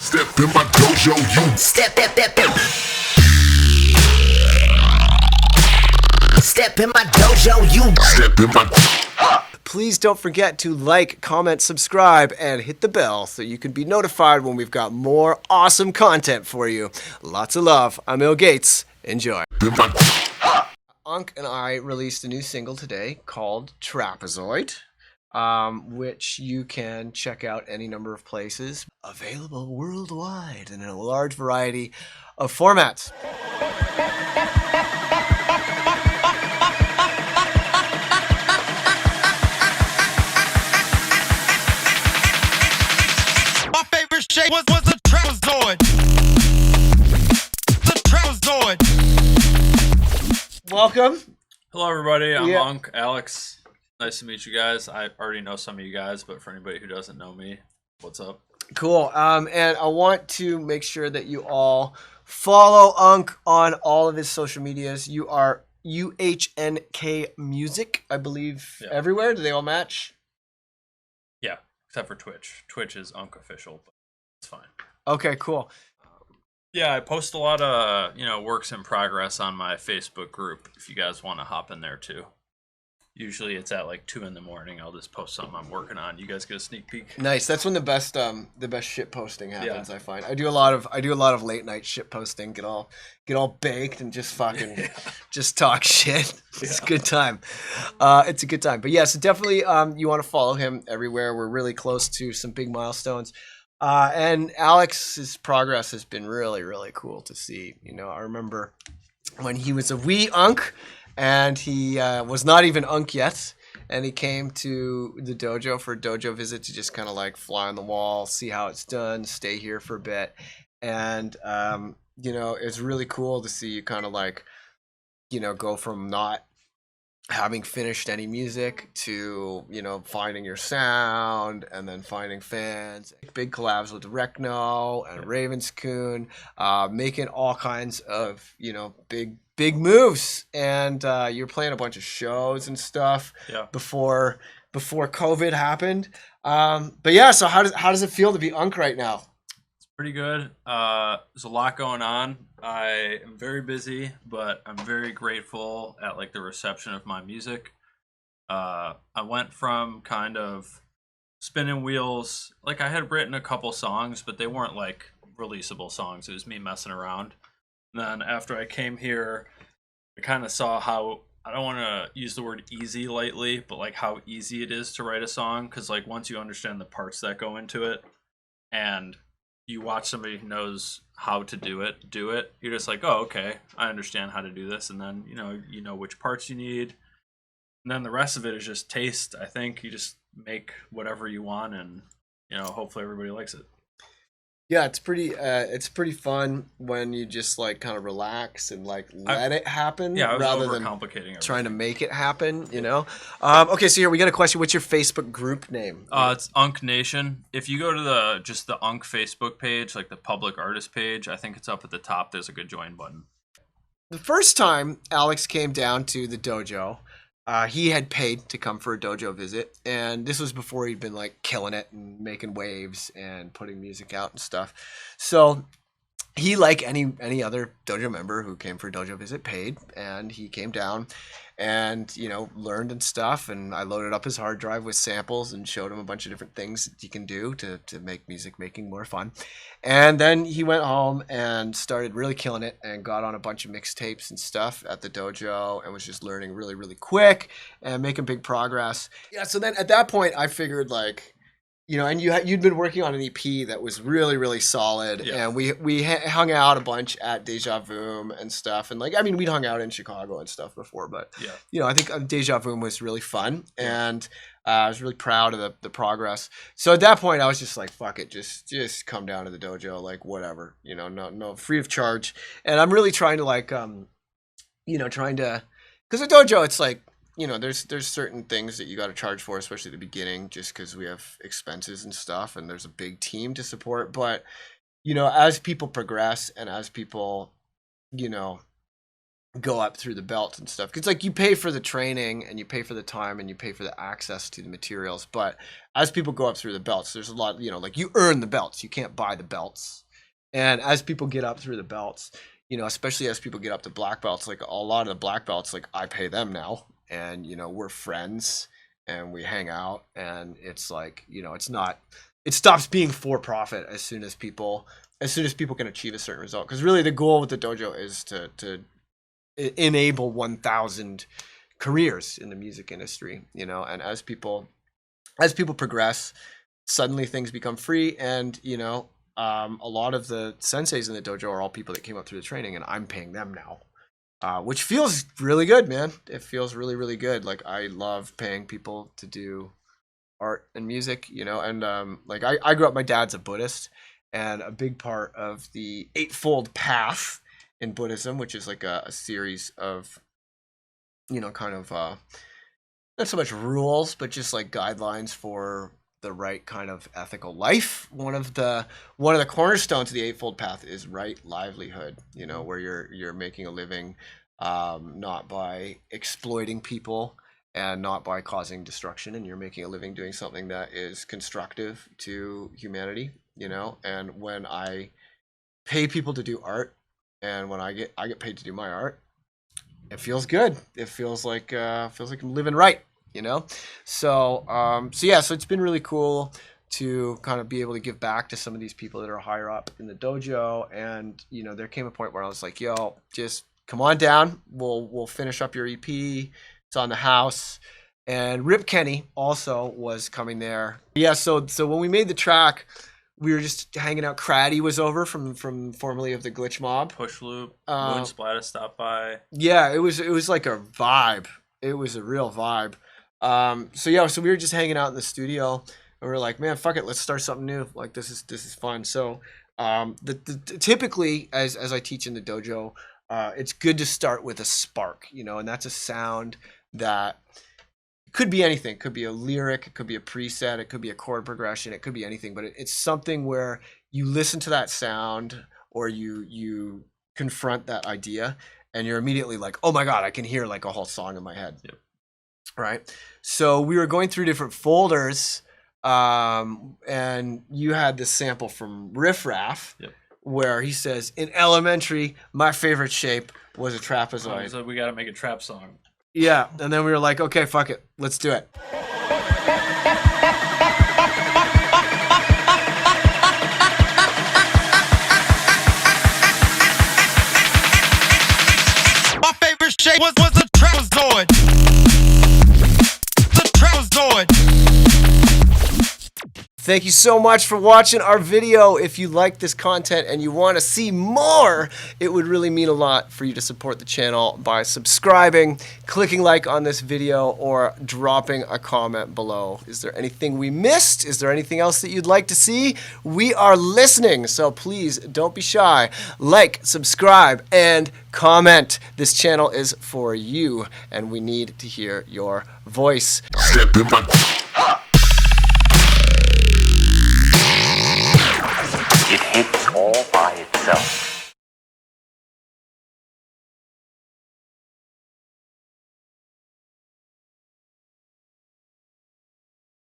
Step in my dojo, you Step in my dojo, you step in my. Please don't forget to like, comment, subscribe, and hit the bell so you can be notified when we've got more awesome content for you. Lots of love. I'm ill.Gates. Enjoy. UHNK and I released a new single today called Trapezoid, which you can check out any number of places. Available worldwide and in a large variety of formats. My favorite shape was the Trapezoid. The Trapezoid. Welcome. Hello, everybody. I'm Yeah. UHNK, Alex. Nice to meet you guys. I already know some of you guys, but for anybody who doesn't know me, what's up? Cool. And I want to make sure that you all follow UHNK on all of his social medias. You are UHNK Music, I believe, Yeah. everywhere. Do they all match? Yeah, except for Twitch. Twitch is UHNK official, but it's fine. Okay, cool. Yeah, I post a lot of, works in progress on my Facebook group if you guys want to hop in there too. Usually it's at like 2 a.m. I'll just post something I'm working on. You guys get a sneak peek. Nice. That's when the best shit posting happens. Yeah. I find I do a lot of late night shit posting. Get all baked and just fucking just talk shit. It's a good time. It's a good time. But yeah, so definitely you want to follow him everywhere. We're really close to some big milestones. And Alex's progress has been really, really cool to see. I remember when he was a wee UHNK and he was not even UHNK yet. And he came to the dojo for a dojo visit to just kind of like fly on the wall, see how it's done, stay here for a bit. And, it's really cool to see you kind of like, go from not having finished any music to, finding your sound and then finding fans. Big collabs with Rekno and Ravenscoon, making all kinds of, big moves. And you're playing a bunch of shows and stuff before COVID happened. But yeah, so how does it feel to be UHNK right now? Pretty good. There's a lot going on. I am very busy, but I'm very grateful at like the reception of my music. I went from kind of spinning wheels. Like I had written a couple songs, but they weren't like releasable songs. It was me messing around. And then after I came here, I kind of saw how, I don't want to use the word easy lightly, but like how easy it is to write a song. Cause like once you understand the parts that go into it and you watch somebody who knows how to do it, you're just like, oh, okay, I understand how to do this. And then, you know which parts you need. And then the rest of it is just taste. I think you just make whatever you want and, hopefully everybody likes it. Yeah, it's pretty fun when you just like kind of relax and like let it happen Yeah, I was rather than overcomplicating everything. trying to make it happen, Okay, so here we got a question. What's your Facebook group name? It's UHNK Nation. If you go to the UHNK Facebook page, like the public artist page, I think it's up at the top. There's a good join button. The first time Alex came down to the dojo, he had paid to come for a dojo visit, and this was before he'd been like killing it and making waves and putting music out and stuff. So he, like any other dojo member who came for a dojo visit, paid, and he came down and learned and stuff. And I loaded up his hard drive with samples and showed him a bunch of different things that you can do to make music making more fun. And then he went home and started really killing it and got on a bunch of mixtapes and stuff at the dojo and was just learning really, really quick and making big progress. Yeah, so then at that point I figured like, and you'd been working on an EP that was really, really solid, and we hung out a bunch at Deja Vu and stuff, and we'd hung out in Chicago and stuff before, but I think Deja Vu was really fun, and I was really proud of the progress. So at that point, I was just like, fuck it, just come down to the dojo, like whatever, no free of charge, and I'm really trying to like, because the dojo, it's like, there's certain things that you got to charge for, especially at the beginning, just because we have expenses and stuff, and there's a big team to support. But, as people progress and as people, go up through the belt and stuff. It's like you pay for the training and you pay for the time and you pay for the access to the materials. But as people go up through the belts, there's a lot, like you earn the belts. You can't buy the belts. And as people get up through the belts, especially as people get up to black belts, like a lot of the black belts, like I pay them now, and we're friends and we hang out, and it's like, it stops being for profit as soon as people can achieve a certain result. Because really the goal with the dojo is to enable 1,000 careers in the music industry, and as people progress, suddenly things become free, and a lot of the senseis in the dojo are all people that came up through the training, and I'm paying them now, which feels really good, man. It feels really, really good. Like, I love paying people to do art and music, and like I grew up, my dad's a Buddhist, and a big part of the Eightfold Path in Buddhism, which is like a series of, kind of not so much rules, but just like guidelines for the right kind of ethical life. One of the cornerstones of the Eightfold Path is right livelihood, where you're making a living, not by exploiting people and not by causing destruction, and you're making a living doing something that is constructive to humanity, and when I pay people to do art, and when I get paid to do my art, it feels good. It feels like I'm living right, So so it's been really cool to kind of be able to give back to some of these people that are higher up in the dojo. And there came a point where I was like, yo, just come on down. We'll finish up your EP. It's on the house. And Rip Kenny also was coming there. Yeah, so when we made the track, we were just hanging out. Craddy was over from formerly of the Glitch Mob. Push Loop, Moon Splatter stopped by. Yeah, it was like a vibe. It was a real vibe. So we were just hanging out in the studio, and we were like, man, fuck it, let's start something new. Like, this is fun. So typically, as I teach in the dojo, it's good to start with a spark, and that's a sound that could be anything. It could be a lyric, it could be a preset, it could be a chord progression, it could be anything, but it's something where you listen to that sound, or you confront that idea, and you're immediately like, oh my God, I can hear like a whole song in my head. Yep. Right? So we were going through different folders, and you had this sample from Riff Raff. Yep. Where he says, in elementary, my favorite shape was a trapezoid. So we got to make a trap song. Yeah, and then we were like, okay, fuck it, let's do it. My favorite shape was a trapezoid. The trapezoid. Thank you so much for watching our video. If you like this content and you want to see more, it would really mean a lot for you to support the channel by subscribing, clicking like on this video, or dropping a comment below. Is there anything we missed? Is there anything else that you'd like to see? We are listening, so please don't be shy. Like, subscribe, and comment. This channel is for you, and we need to hear your voice. Step in my... It hits all by itself.